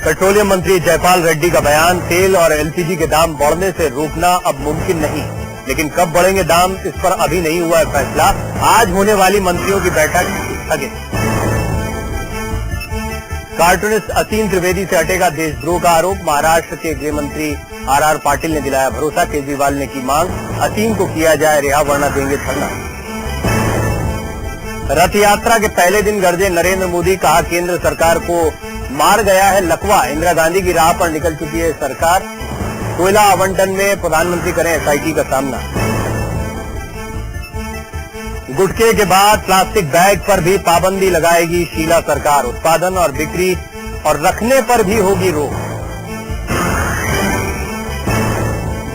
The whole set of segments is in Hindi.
पेट्रोलियम मंत्री जयपाल रेड्डी का बयान, तेल और एलपीजी के दाम बढ़ने से रोकना अब मुमकिन नहीं, लेकिन कब बढ़ेंगे दाम इस पर अभी नहीं हुआ है फैसला। आज होने वाली मंत्रियों की बैठक स्थगित। कार्टूनिस्ट असीम त्रिवेदी से हटेगा देशद्रोह का आरोप, महाराष्ट्र के गृह मंत्री आर पाटिल ने दिलाया भरोसा, केजरीवाल ने की मांग, असीम को किया जाए रिहा वरना देंगे धरना। रथ यात्रा के पहले दिन गरजे नरेंद्र मोदी, कहा केंद्र सरकार को मार गया है लकवा, इंदिरा गांधी की राह पर निकल चुकी है सरकार, कोयला आवंटन में प्रधानमंत्री करें एसआईटी का सामना। गुटखे के बाद प्लास्टिक बैग पर भी पाबंदी लगाएगी शीला सरकार, उत्पादन और बिक्री और रखने पर भी होगी रोक।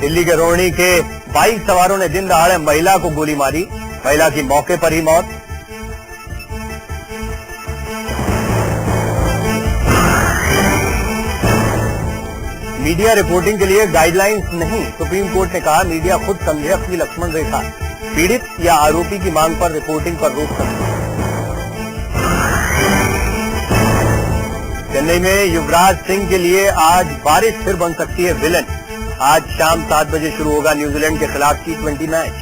दिल्ली के रोहिणी के बाइक सवारों ने दिन दहाड़े महिला को गोली मारी, महिला की मौके पर ही मौत। मीडिया रिपोर्टिंग के लिए गाइडलाइंस नहीं, सुप्रीम कोर्ट ने कहा मीडिया खुद समझे अपनी लक्ष्मण रेखा, पीड़ित या आरोपी की मांग पर रिपोर्टिंग पर रोक सकती है। चेन्नई में युवराज सिंह के लिए आज बारिश फिर बन सकती है विलेन, आज शाम 7 बजे शुरू होगा न्यूजीलैंड के खिलाफ T20 मैच।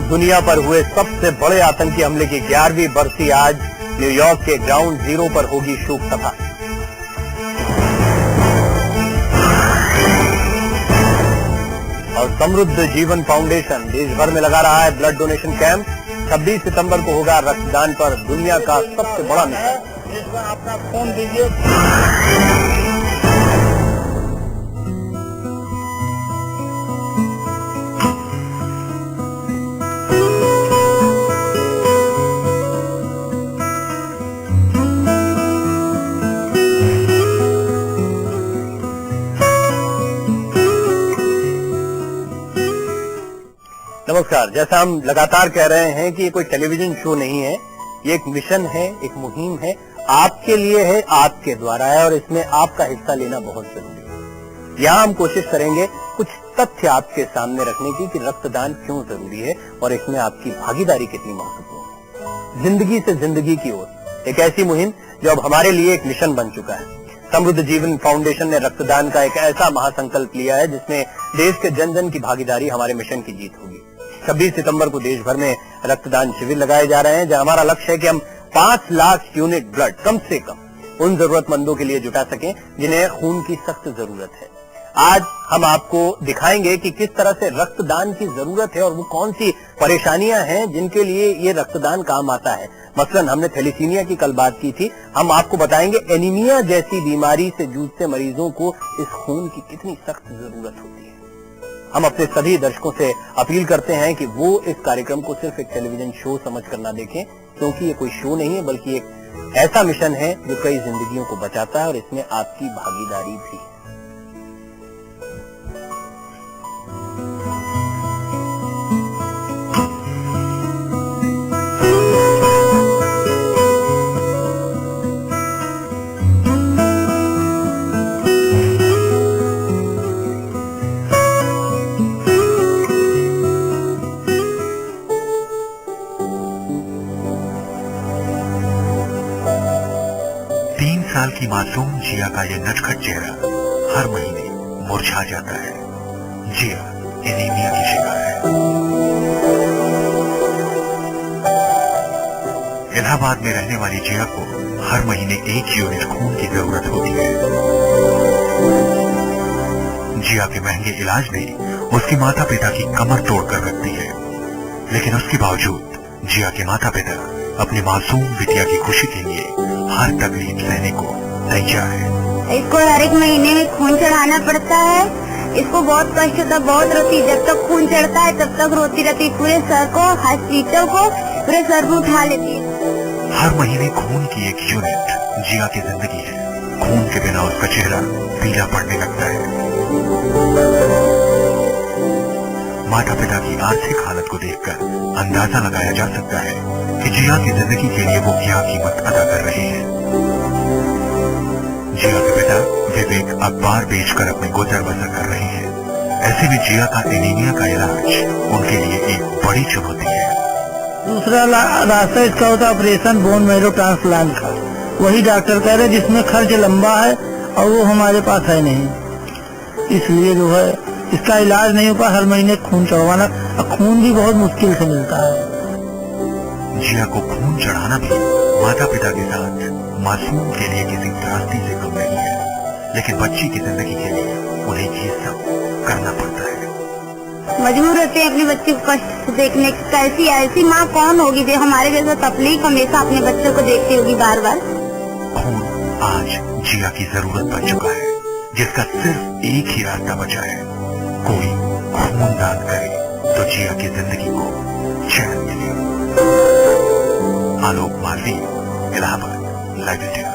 दुनिया पर हुए सबसे बड़े आतंकी हमले की 11वीं बरसी आज न्यूयॉर्क के ग्राउंड जीरो पर होगी शोक सभा। और समृद्ध जीवन फाउंडेशन देश भर में लगा रहा है ब्लड डोनेशन कैंप, 26 सितंबर को होगा रक्तदान पर दुनिया का सबसे बड़ा मिशन। अपना फोन दीजिए। नमस्कार। जैसा हम लगातार कह रहे हैं कि ये कोई टेलीविजन शो नहीं है, ये एक मिशन है, एक मुहिम है, आपके लिए है, आपके द्वारा है और इसमें आपका हिस्सा लेना बहुत जरूरी है। यहाँ हम कोशिश करेंगे कुछ तथ्य आपके सामने रखने की कि रक्तदान क्यों जरूरी है और इसमें आपकी भागीदारी कितनी महत्वपूर्ण है। जिंदगी से जिंदगी की ओर, एक ऐसी मुहिम जो अब हमारे लिए एक मिशन बन चुका है। समृद्ध जीवन फाउंडेशन ने रक्तदान का एक ऐसा महासंकल्प लिया है जिसमें देश के जन जन की भागीदारी हमारे मिशन की जीत होगी। 26 सितंबर को देश भर में रक्तदान शिविर लगाए जा रहे हैं, जहां हमारा लक्ष्य है कि हम 5 लाख यूनिट ब्लड कम से कम उन जरूरतमंदों के लिए जुटा सकें जिन्हें खून की सख्त जरूरत है। आज हम आपको दिखाएंगे कि किस तरह से रक्तदान की जरूरत है और वो कौन सी परेशानियां हैं जिनके लिए ये रक्तदान काम आता है। मसलन हमने थैलेसीमिया की कल बात की थी, हम आपको बताएंगे एनीमिया जैसी बीमारी से जूझते मरीजों को इस खून की कितनी सख्त जरूरत होती है। हम अपने सभी दर्शकों से अपील करते हैं कि वो इस कार्यक्रम को सिर्फ एक टेलीविजन शो समझकर ना देखें, क्योंकि ये कोई शो नहीं है बल्कि एक ऐसा मिशन है जो कई जिंदगियों को बचाता है और इसमें आपकी भागीदारी भी है। साल की मासूम जिया का यह नटखट चेहरा हर महीने मुरझा जाता है। जिया एनीमिया की शिकार है। इलाहाबाद में रहने वाली जिया को हर महीने 1 यूनिट खून की जरूरत होती है। जिया के महंगे इलाज ने उसकी माता पिता की कमर तोड़कर रख दी है, लेकिन उसके बावजूद जिया के माता पिता अपनी मासूम बिटिया की खुशी के लिए हर तकलीफ सहने को तैयार है। इसको हर एक महीने में खून चढ़ाना पड़ता है। इसको बहुत कष्ट होता, बहुत रोती, जब तक खून चढ़ता है तब तक रोती रहती, पूरे सर को, हॉस्पिटल को पूरे सर को उठा लेती है। हर महीने खून की 1 यूनिट जिया की जिंदगी है। खून के बिना उसका चेहरा पीला पड़ने लगता है। माता पिता की आर्थिक हालत को देखकर अंदाजा लगाया जा सकता है कि जिया की जिंदगी के लिए वो क्या कीमत अदा कर रहे हैं। जिया के पिता विवेक अखबार बेचकर अपने गुजर बसर कर रहे हैं। ऐसे में जिया का एनीमिया का इलाज उनके लिए एक बड़ी चुनौती है। दूसरा रास्ता इसका होता है ऑपरेशन बोन मैरो ट्रांसप्लांट का, वही डॉक्टर कह रहे जिसमें खर्च लंबा है और वो हमारे पास है नहीं, इसलिए जो है इसका इलाज नहीं हो पा, हर महीने खून चढ़वाना, और खून भी बहुत मुश्किल से मिलता है। जिया को खून चढ़ाना भी माता पिता के साथ मासूम के लिए किसी त्रासदी से कम नहीं है, लेकिन बच्ची की जिंदगी के लिए उन्हें ये सब करना पड़ता है। मजबूर होते हैं अपने बच्चे को कष्ट देखने की। कैसी ऐसी माँ कौन होगी जो हमारे जैसा तकलीफ हमेशा अपने बच्चों को देखती होगी बार बार। खून आज जिया की जरूरत बन चुका है, जिसका सिर्फ एक ही रास्ता बचा है, कोई खून दान करे तो जिया की जिंदगी को चैन मिले। आलोक मालवी, इलाहाबाद, लाइव इंडिया।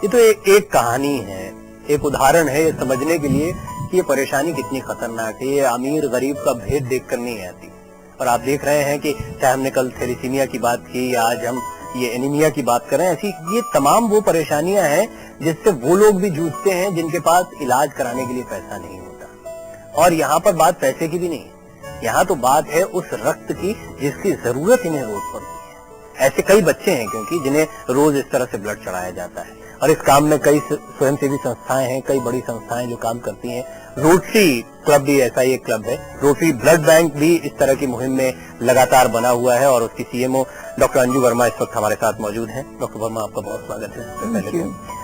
ये तो एक कहानी है, एक उदाहरण है ये समझने के लिए कि ये परेशानी कितनी खतरनाक है। ये अमीर गरीब का भेद देखकर नहीं आती। और आप देख रहे हैं कि चाहे हमने कल थैलेसीमिया की बात की, आज हम ये एनीमिया की बात कर रहे हैं, ऐसी ये तमाम वो परेशानियां हैं जिससे वो लोग भी जूझते हैं जिनके पास इलाज कराने के लिए पैसा नहीं होता। और यहाँ पर बात पैसे की भी नहीं है, यहाँ तो बात है उस रक्त की जिसकी जरूरत इन्हें रोज पड़ती है। ऐसे कई बच्चे हैं क्योंकि जिन्हें रोज इस तरह से ब्लड चढ़ाया जाता है, और इस काम में कई स्वयंसेवी संस्थाएं हैं, कई बड़ी संस्थाएं जो काम करती हैं। रोटरी क्लब भी ऐसा ही एक क्लब है, रोटरी ब्लड बैंक भी इस तरह की मुहिम में लगातार बना हुआ है, और उसकी सीएमओ डॉक्टर अंजू वर्मा इस वक्त हमारे साथ मौजूद हैं। डॉक्टर वर्मा, आपका बहुत स्वागत है।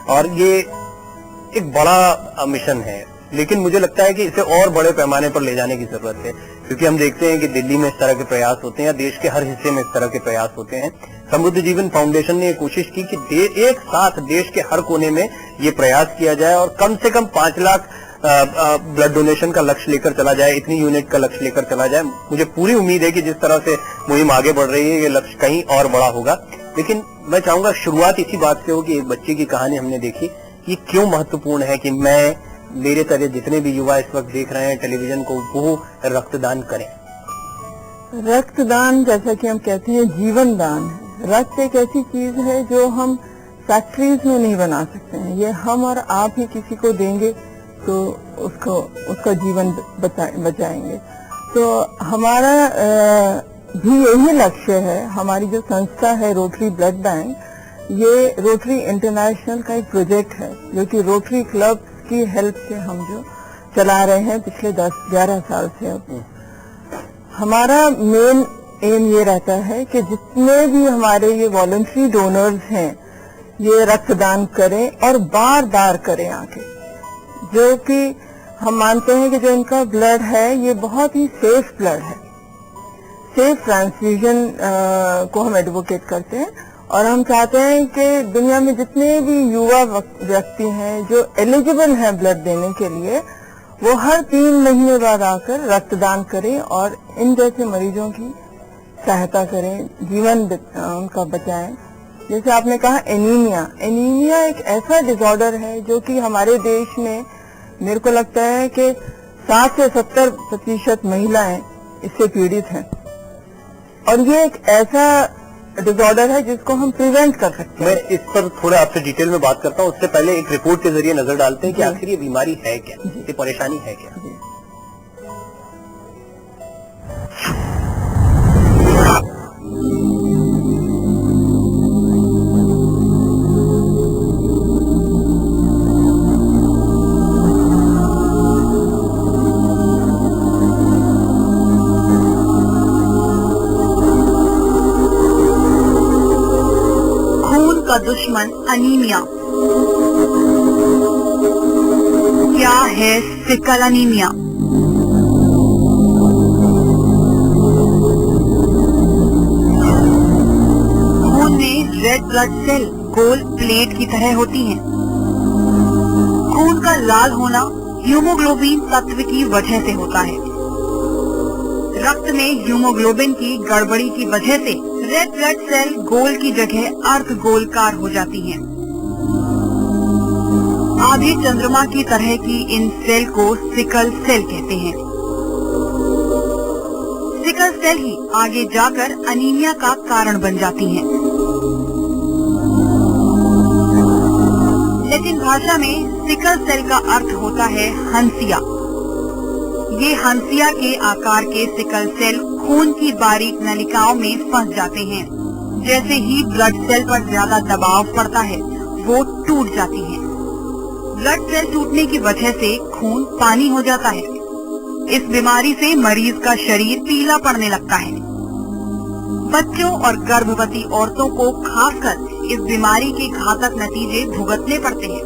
और ये एक बड़ा मिशन है, लेकिन मुझे लगता है कि इसे और बड़े पैमाने पर ले जाने की जरूरत है, क्योंकि हम देखते हैं कि दिल्ली में इस तरह के प्रयास होते हैं, देश के हर हिस्से में इस तरह के प्रयास होते हैं। समृद्ध जीवन फाउंडेशन ने कोशिश की कि एक साथ देश के हर कोने में ये प्रयास किया जाए और कम से कम 5 लाख ब्लड डोनेशन का लक्ष्य लेकर चला जाए, इतनी यूनिट का लक्ष्य लेकर चला जाए। मुझे पूरी उम्मीद है कि जिस तरह से मुहिम आगे बढ़ रही है ये लक्ष्य कहीं और बड़ा होगा। लेकिन मैं चाहूंगा शुरुआत इसी बात से हो कि एक बच्चे की कहानी हमने देखी, ये क्यों महत्वपूर्ण है कि मेरे तरह जितने भी युवा इस वक्त देख रहे हैं टेलीविजन को, वो रक्तदान करें। रक्तदान जैसा कि हम कहते हैं जीवन दान है। रक्त एक ऐसी चीज है जो हम फैक्ट्रीज में नहीं बना सकते हैं, ये हम और आप ही किसी को देंगे तो उसका जीवन बचाएंगे। तो हमारा भी यही लक्ष्य है। हमारी जो संस्था है रोटरी ब्लड बैंक, ये रोटरी इंटरनेशनल का एक प्रोजेक्ट है जो कि रोटरी क्लब की हेल्प से हम जो चला रहे हैं पिछले 10-11 साल से। अब हमारा मेन एम ये रहता है कि जितने भी हमारे ये वॉलंटरी डोनर्स हैं ये रक्तदान करें और बार बार करें आके, जो कि हम मानते हैं कि जो इनका ब्लड है ये बहुत ही सेफ ब्लड है। सेफ ट्रांसफ्यूजन को हम एडवोकेट करते हैं, और हम चाहते हैं कि दुनिया में जितने भी युवा व्यक्ति हैं जो एलिजिबल हैं ब्लड देने के लिए, वो हर 3 महीने बाद आकर रक्तदान करें और इन जैसे मरीजों की सहायता करें, जीवन उनका बचाएं। जैसे आपने कहा एनीमिया एक ऐसा डिसऑर्डर है जो कि हमारे देश में मेरे को लगता है कि 60 से 70% महिलाएं इससे पीड़ित हैं, और ये एक ऐसा डिसऑर्डर है जिसको हम प्रिवेंट कर सकते हैं। मैं इस पर थोड़ा आपसे डिटेल में बात करता हूँ, उससे पहले एक रिपोर्ट के जरिए नजर डालते हैं कि आखिर ये बीमारी है क्या, ये परेशानी है क्या। दुश्मन अनीमिया। क्या है सिकल अनीमिया? खून में रेड ब्लड सेल गोल प्लेट की तरह होती हैं। खून का लाल होना हीमोग्लोबिन तत्व की वजह से होता है। रक्त में हीमोग्लोबिन की गड़बड़ी की वजह से रेड ब्लड सेल गोल की जगह अर्ध गोलकार हो जाती हैं। आधे चंद्रमा की तरह की इन सेल को सिकल सेल कहते हैं। सिकल सेल ही आगे जाकर अनीमिया का कारण बन जाती हैं। लैटिन भाषा में सिकल सेल का अर्थ होता है हंसिया। ये हंसिया के आकार के सिकल सेल खून की बारीक नलिकाओं में फंस जाते हैं। जैसे ही ब्लड सेल पर ज्यादा दबाव पड़ता है वो टूट जाती हैं। ब्लड सेल टूटने की वजह से खून पानी हो जाता है। इस बीमारी से मरीज का शरीर पीला पड़ने लगता है। बच्चों और गर्भवती औरतों को खासकर इस बीमारी के घातक नतीजे भुगतने पड़ते हैं।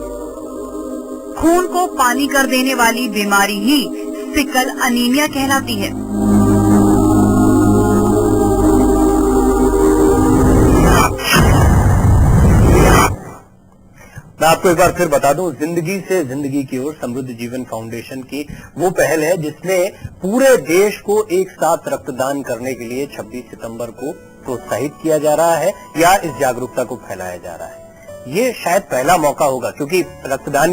खून को पानी कर देने वाली बीमारी ही सिकल अनीमिया कहलाती है। मैं आपको एक बार फिर बता दूं, जिंदगी से जिंदगी की ओर समृद्ध जीवन फाउंडेशन की वो पहल है जिसमें पूरे देश को एक साथ रक्तदान करने के लिए 26 सितंबर को प्रोत्साहित किया जा रहा है या इस जागरूकता को फैलाया जा रहा है। ये शायद पहला मौका होगा, क्योंकि रक्तदान